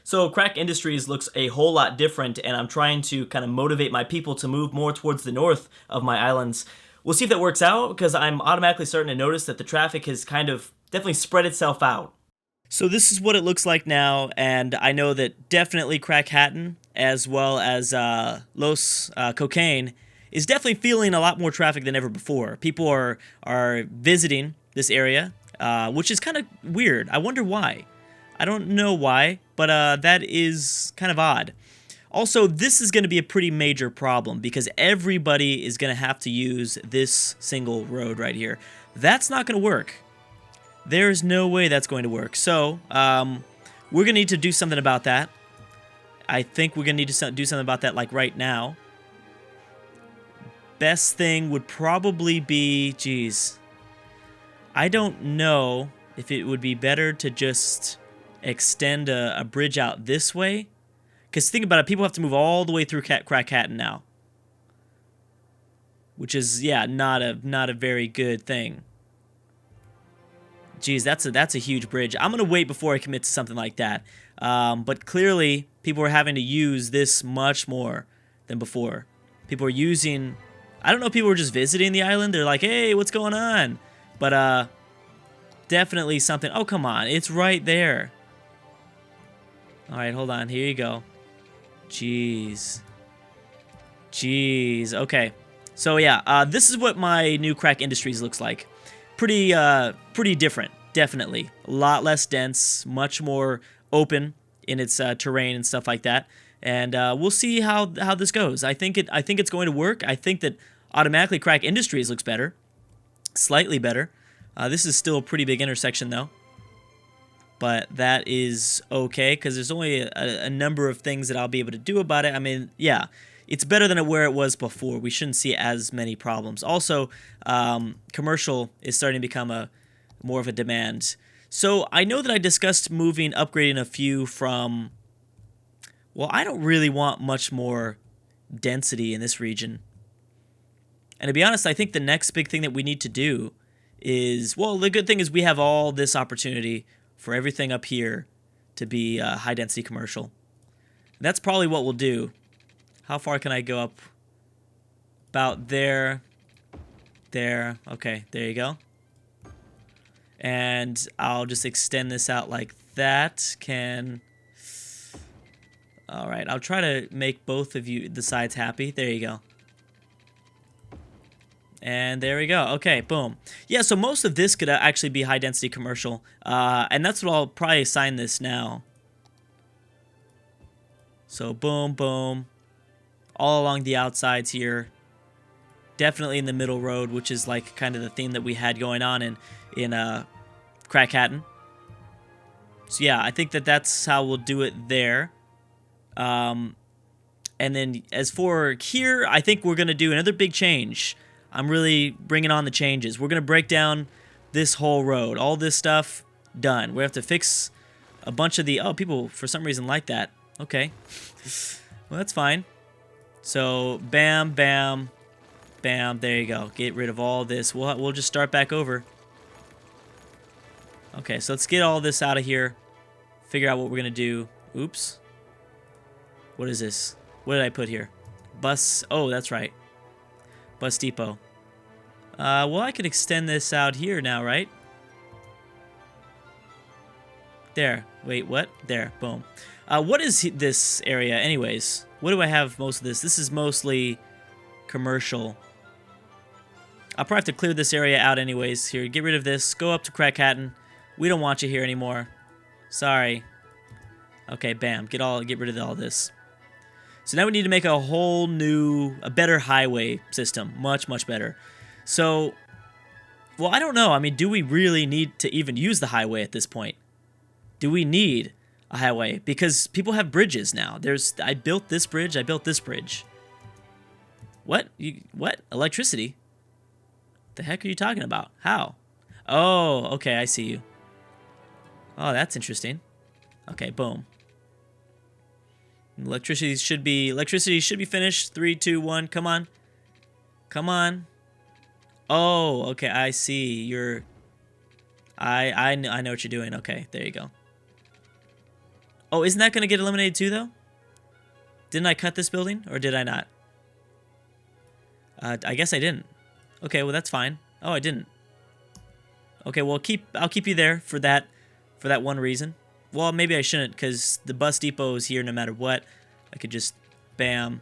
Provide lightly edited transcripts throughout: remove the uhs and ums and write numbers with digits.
So Crack Industries looks a whole lot different, and I'm trying to kind of motivate my people to move more towards the north of my islands. We'll see if that works out, because I'm automatically starting to notice that the traffic has kind of definitely spread itself out. So this is what it looks like now, and I know that definitely Crackhattan, as well as Los Cocaine, is definitely feeling a lot more traffic than ever before. People are visiting this area, which is kind of weird. I wonder why. I don't know why, but that is kind of odd. Also, this is going to be a pretty major problem because everybody is going to have to use this single road right here. That's not going to work. There's no way that's going to work. So, we're going to need to do something about that. I think we're going to need to do something about that like right now. Best thing would probably be, geez, I don't know if it would be better to just extend a bridge out this way. Because think about it, people have to move all the way through Crackhattan now. Which is, yeah, not a very good thing. Geez, that's a huge bridge. I'm going to wait before I commit to something like that. But clearly, people are having to use this much more than before. People are using... I don't know if people were just visiting the island. They're like, hey, what's going on? But, definitely something... Oh, come on. It's right there. Alright, hold on. Here you go. Jeez. Jeez. Okay. So, yeah. This is what my new Crack Industries looks like. Pretty different, definitely. A lot less dense, much more open in its terrain and stuff like that. And we'll see how this goes. I think it's going to work. I think that automatically Crack Industries looks better, slightly better. This is still a pretty big intersection though, but that is okay because there's only a number of things that I'll be able to do about it. I mean, yeah. It's better than where it was before. We shouldn't see as many problems. Also, commercial is starting to become more of a demand. So I know that I discussed upgrading a few from... Well, I don't really want much more density in this region. And to be honest, I think the next big thing that we need to do is... Well, the good thing is we have all this opportunity for everything up here to be high-density commercial. And that's probably what we'll do. How far can I go up? About there. There. Okay, there you go. And I'll just extend this out like that. Alright, I'll try to make both of the sides happy. There you go. And there we go. Okay, boom. Yeah, so most of this could actually be high-density commercial. And that's what I'll probably assign this now. So, boom, boom. All along the outsides here. Definitely in the middle road, which is like kind of the theme that we had going on in Crackhattan. So yeah, I think that's how we'll do it there. And then as for here, I think we're going to do another big change. I'm really bringing on the changes. We're going to break down this whole road. All this stuff, done. We have to fix a bunch of the... Oh, people for some reason like that. Okay. Well, that's fine. So, bam, bam, bam, there you go. Get rid of all this. We'll just start back over. Okay, so let's get all this out of here. Figure out what we're going to do. Oops. What is this? What did I put here? Bus. Oh, that's right. Bus depot. Well, I could extend this out here now, right? There. Wait, what? There. Boom. What is this area anyways? What do I have most of this? This is mostly commercial. I'll probably have to clear this area out anyways. Here, get rid of this. Go up to Crackhattan. We don't want you here anymore. Sorry. Okay, bam. Get rid of all this. So now we need to make a whole new, a better highway system. Much, much better. So, well, I don't know. I mean, do we really need to even use the highway at this point? Do we need a highway? Because people have bridges now. I built this bridge. I built this bridge. What? What? Electricity? The heck are you talking about? How? Oh, okay. I see you. Oh, that's interesting. Okay, boom. Electricity should be finished. 3, 2, 1. Come on. Come on. Oh, okay. I see. I know what you're doing. Okay, there you go. Oh, isn't that going to get eliminated too, though? Didn't I cut this building, or did I not? I guess I didn't. Okay, well, that's fine. Oh, I didn't. Okay, well, I'll keep you there for that one reason. Well, maybe I shouldn't, because the bus depot is here no matter what. I could just, bam,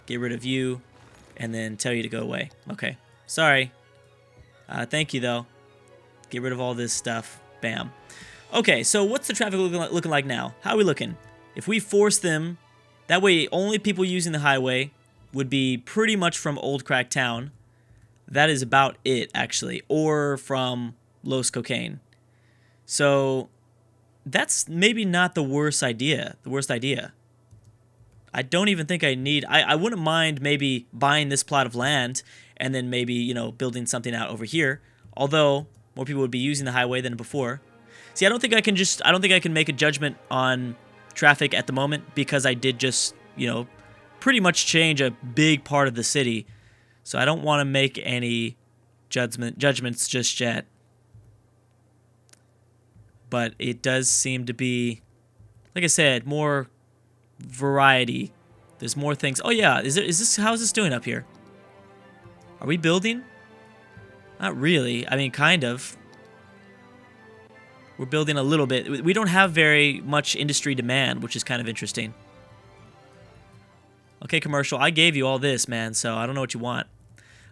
get rid of you, and then tell you to go away. Okay, sorry. Thank you, though. Get rid of all this stuff. Bam. Okay, so what's the traffic looking like now? How are we looking? If we force them, that way only people using the highway would be pretty much from Old Crack Town. That is about it, actually. Or from Los Cocaine. So that's maybe not the worst idea. I don't even think I need... I wouldn't mind maybe buying this plot of land and then maybe, you know, building something out over here. Although more people would be using the highway than before. See, I don't think I can make a judgment on traffic at the moment because I did just, you know, pretty much change a big part of the city. So I don't want to make any judgments just yet. But it does seem to be, like I said, more variety. There's more things. Oh yeah, how's this doing up here? Are we building? Not really. I mean, kind of. We're building a little bit. We don't have very much industry demand, which is kind of interesting. Okay, commercial. I gave you all this, man, so I don't know what you want.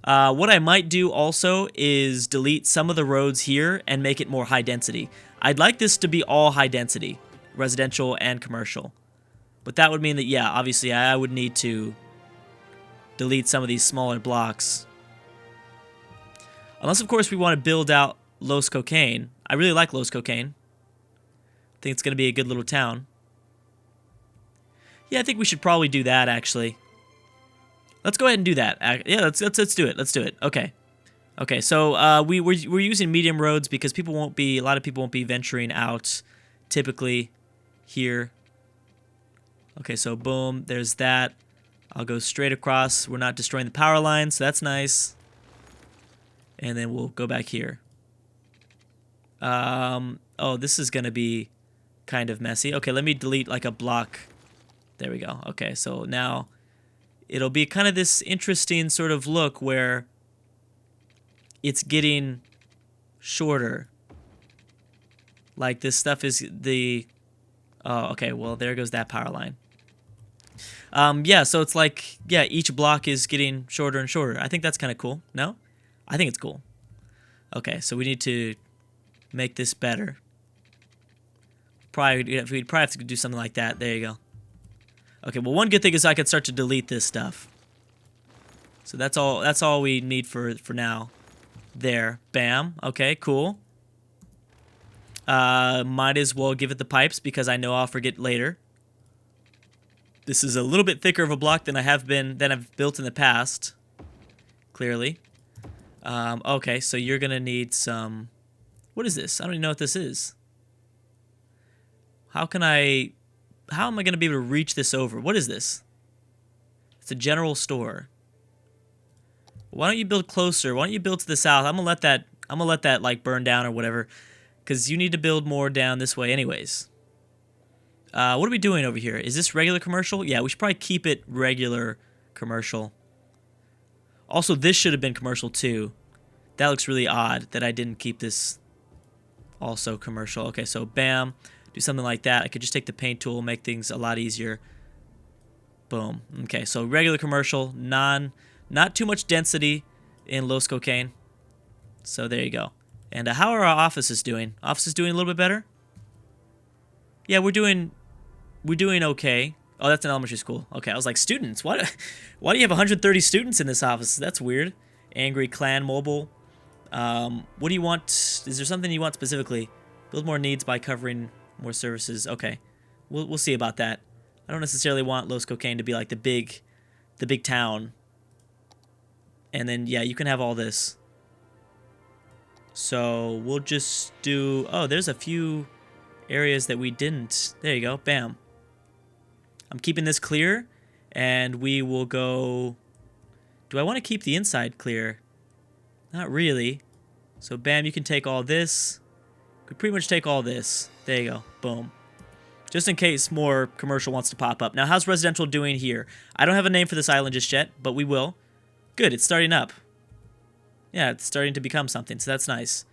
What I might do also is delete some of the roads here and make it more high density. I'd like this to be all high density, residential and commercial. But that would mean that, yeah, obviously I would need to delete some of these smaller blocks. Unless, of course, we want to build out Los Cocaine. I really like Los Cocaine. I think it's going to be a good little town. Yeah, I think we should probably do that, actually. Let's go ahead and do that. Yeah, let's do it. Let's do it. Okay. Okay, so we're using medium roads because a lot of people won't be venturing out typically here. Okay, so boom, there's that. I'll go straight across. We're not destroying the power lines, so that's nice. And then we'll go back here. Oh, this is going to be kind of messy. Okay, let me delete like a block. There we go. Okay, so now it'll be kind of this interesting sort of look where it's getting shorter. Like this stuff is the... Oh, okay, well, there goes that power line. Yeah, so it's like, yeah, each block is getting shorter and shorter. I think that's kind of cool. No? I think it's cool. Okay, so we need to make this better. We'd probably have to do something like that. There you go. Okay, well, one good thing is I can start to delete this stuff. So that's all we need for now. There. Bam. Okay, cool. Might as well give it the pipes because I know I'll forget later. This is a little bit thicker of a block than I've built in the past. Clearly. Okay, so you're gonna need some... What is this? I don't even know what this is. How am I gonna be able to reach this over? What is this? It's a general store. Why don't you build closer? Why don't you build to the south? I'm gonna let that like burn down or whatever, because you need to build more down this way anyways. What are we doing over here? Is this regular commercial? Yeah, we should probably keep it regular commercial. Also, this should have been commercial too. That looks really odd that I didn't keep this also commercial. Okay, so bam, do something like that. I could just take the paint tool, make things a lot easier. Boom. Okay, so regular commercial, not too much density in Los Cocaine. So there you go. And how are our offices doing? Offices doing a little bit better? Yeah, we're doing okay. Oh, that's an elementary school. Okay, I was like, students? Why do you have 130 students in this office? That's weird. Angry Clan Mobile. What do you want? Is there something you want specifically? Build more needs by covering more services. Okay, we'll see about that. I don't necessarily want Los Cocaine to be like the big town. And then yeah, you can have all this. So we'll just do... Oh, there's a few areas that we didn't. There you go. Bam. I'm keeping this clear, and we will go... Do I want to keep the inside clear? Not really. So bam, you can take all this. Could pretty much take all this. There you go. Boom. just in case more commercial wants to pop up. Now, how's residential doing here? I don't have a name for this island just yet, but we will. Good, it's starting up. Yeah, it's starting to become something, so that's nice.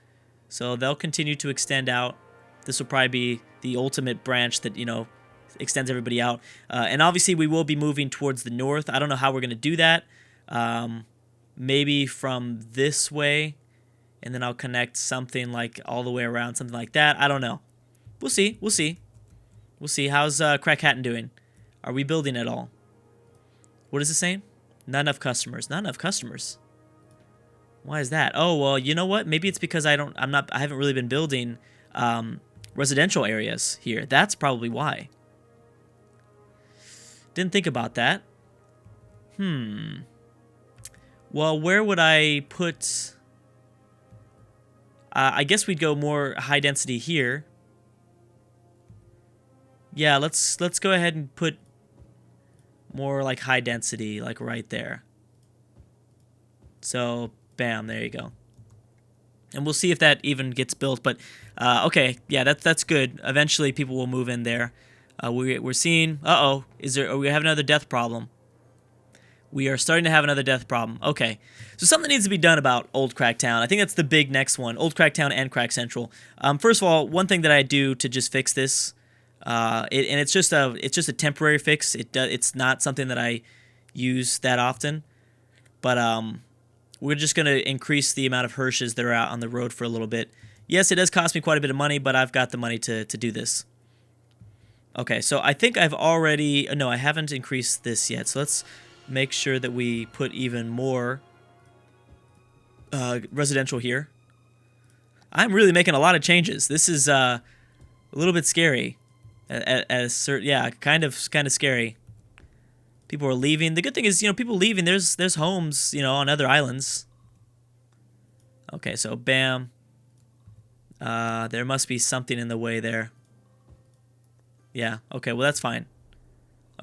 So they'll continue to extend out. This will probably be the ultimate branch that, you know, extends everybody out. And obviously, we will be moving towards the north. I don't know how we're going to do that. Maybe from this way, and then I'll connect something like all the way around, something like that. I don't know. We'll see. We'll see. We'll see. How's Crack Hatton doing? Are we building at all? What is it saying? Not enough customers. Not enough customers. Why is that? Oh, well, you know what? Maybe it's because I haven't really been building residential areas here. That's probably why. Didn't think about that. Well, where would I put... I guess we'd go more high density here. Yeah, let's go ahead and put more like high density, like right there. So, bam, there you go. And we'll see if that even gets built. But okay, yeah, that's good. Eventually, people will move in there. We're seeing. We have another death problem. We are starting to have another death problem. Okay, so something needs to be done about Old Cracktown. I think that's the big next one. Old Cracktown and Crack Central. First of all, one thing that I do to just fix this, and it's just a temporary fix. It's not something that I use that often, but we're just gonna increase the amount of Hirsches that are out on the road for a little bit. Yes, it does cost me quite a bit of money, but I've got the money to do this. Okay, so I think I've already... No, I haven't increased this yet, so let's make sure that we put even more residential here. I'm really making a lot of changes. This is a little bit scary. Yeah, kind of scary. People are leaving. The good thing is, you know, people leaving. There's homes, you know, on other islands. Okay, so bam. There must be something in the way there. Yeah. Okay. Well, that's fine.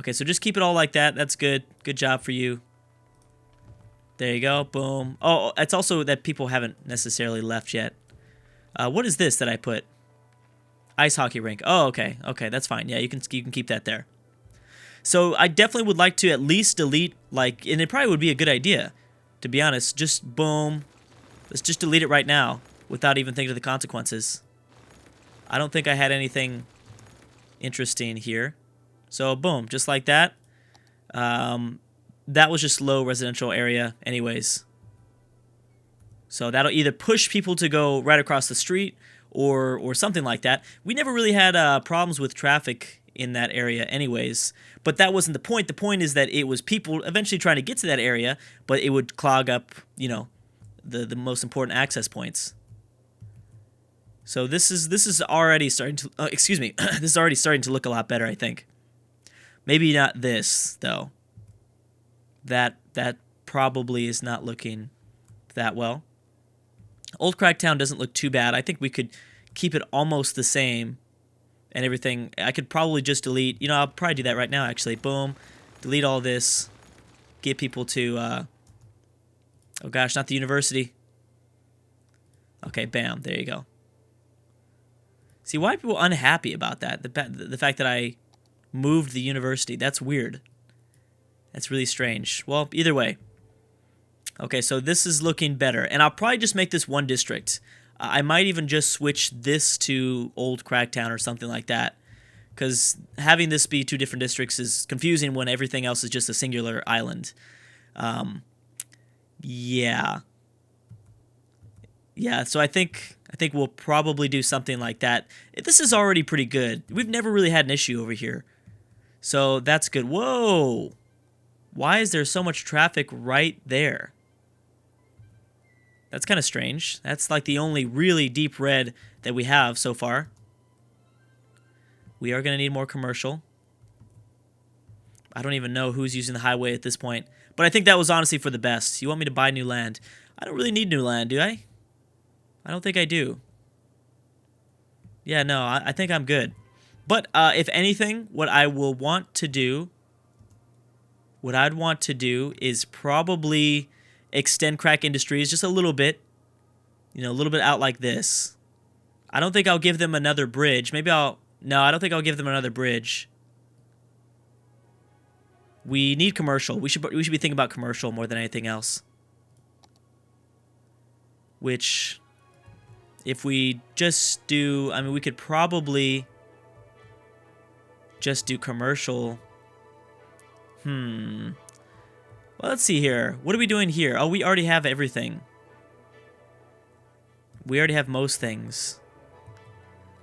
Okay, so just keep it all like that. That's good. Good job for you. There you go. Boom. Oh, it's also that people haven't necessarily left yet. What is this that I put? Ice hockey rink. Oh, okay. Okay, that's fine. Yeah, you can keep that there. So I definitely would like to at least delete, like, and it probably would be a good idea, to be honest. Just boom. Let's just delete it right now without even thinking of the consequences. I don't think I had anything interesting here. So boom, just like that. That was just low residential area anyways. So that'll either push people to go right across the street or something like that. We never really had problems with traffic in that area anyways, but that wasn't the point. The point is that it was people eventually trying to get to that area, but it would clog up, you know, the most important access points. So this is already starting to excuse me. This is already starting to look a lot better, I think. Maybe not this though. That probably is not looking that well. Old Cracktown doesn't look too bad. I think we could keep it almost the same and everything. I could probably just delete, you know, I'll probably do that right now actually. Boom. Delete all this. Get people to oh gosh, not the university. Okay, bam, there you go. See, why are people unhappy about that? The fact that I moved the university. That's weird. That's really strange. Well, either way. Okay, so this is looking better. And I'll probably just make this one district. I might even just switch this to Old Cracktown or something like that. Because having this be two different districts is confusing when everything else is just a singular island. Yeah. Yeah, so I think we'll probably do something like that. This is already pretty good. We've never really had an issue over here. So that's good. Whoa! Why is there so much traffic right there? That's kind of strange. That's like the only really deep red that we have so far. We are going to need more commercial. I don't even know who's using the highway at this point. But I think that was honestly for the best. You want me to buy new land? I don't really need new land, do I? I don't think I do. Yeah, no, I think I'm good. But if anything, what I'd want to do is probably extend Crack Industries just a little bit. You know, a little bit out like this. I don't think I'll give them another bridge. Maybe I'll No, I don't think I'll give them another bridge. We need commercial. We should be thinking about commercial more than anything else. Which, if we just do, I mean, we could probably just do commercial. Well, let's see here. What are we doing here? Oh, we already have everything. We already have most things.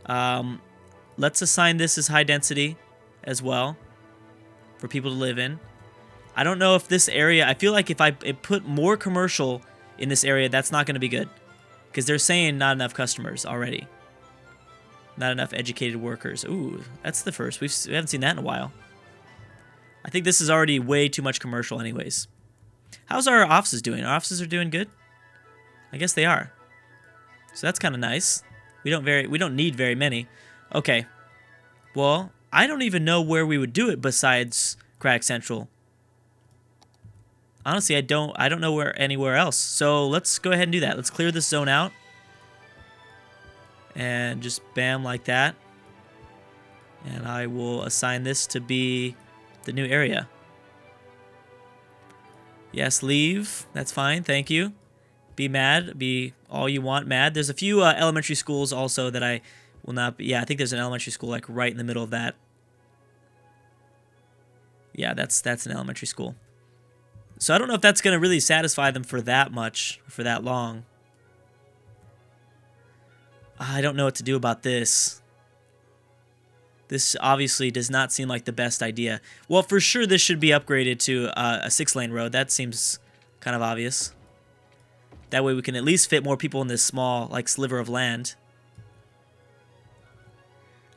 Let's assign this as high density as well for people to live in. I don't know if this area, I feel like if I put more commercial in this area, that's not going to be good. Because they're saying not enough customers already. Not enough educated workers. Ooh, that's the first. We haven't seen that in a while. I think this is already way too much commercial anyways. How's our offices doing? Our offices are doing good? I guess they are. So that's kind of nice. We don't need very many. Okay. Well, I don't even know where we would do it besides Crack Central. Honestly, I don't know anywhere else. So let's go ahead and do that. Let's clear this zone out. And just bam like that. And I will assign this to be the new area. Yes, leave. That's fine. Thank you. Be mad. Be all you want mad. There's a few elementary schools also that I will not be. Yeah, I think there's an elementary school like right in the middle of that. Yeah, that's an elementary school. So I don't know if that's going to really satisfy them for that much, for that long. I don't know what to do about this. This obviously does not seem like the best idea. Well, for sure this should be upgraded to a 6-lane road. That seems kind of obvious. That way we can at least fit more people in this small, like, sliver of land.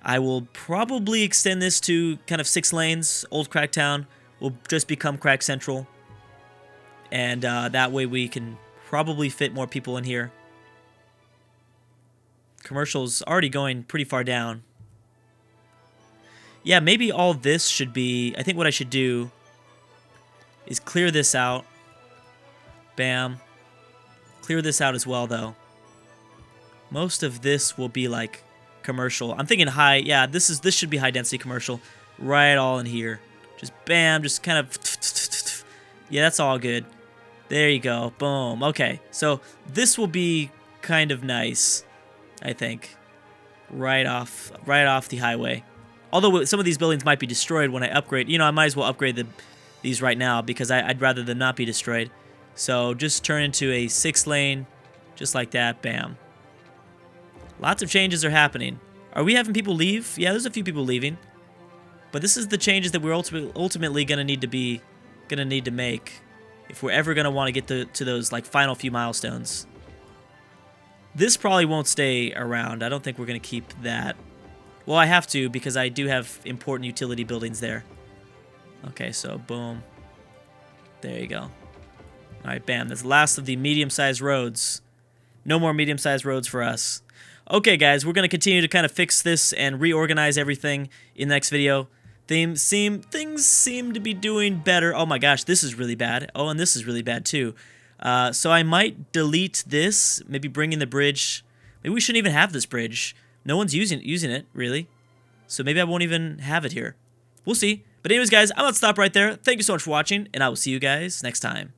I will probably extend this to kind of 6 lanes. Old Cracktown will just become Crack Central. And that way we can probably fit more people in here. Commercial's already going pretty far down. Yeah, maybe all this should be... I think what I should do is clear this out. Bam. Clear this out as well, though. Most of this will be, like, commercial. I'm thinking high... Yeah, this should be high-density commercial. Right all in here. Just bam, just kind of... Yeah, that's all good. There you go. Boom. Okay, so this will be kind of nice, I think. Right off the highway. Although some of these buildings might be destroyed when I upgrade. You know, I might as well upgrade these right now because I'd rather them not be destroyed. So just turn into a 6-lane, just like that. Bam. Lots of changes are happening. Are we having people leave? Yeah, there's a few people leaving. But this is the changes that we're ultimately going to need to make if we're ever going to want to get to those like final few milestones. This probably won't stay around. I don't think we're going to keep that. Well, I have to because I do have important utility buildings there. Okay, so boom. There you go. All right, bam. That's the last of the medium-sized roads. No more medium-sized roads for us. Okay, guys, we're going to continue to kind of fix this and reorganize everything in the next video. Things seem to be doing better. Oh my gosh, this is really bad. Oh, and this is really bad too. So I might delete this, maybe bring in the bridge. Maybe we shouldn't even have this bridge. No one's using it, really. So maybe I won't even have it here. We'll see. But anyways, guys, I'm going to stop right there. Thank you so much for watching, and I will see you guys next time.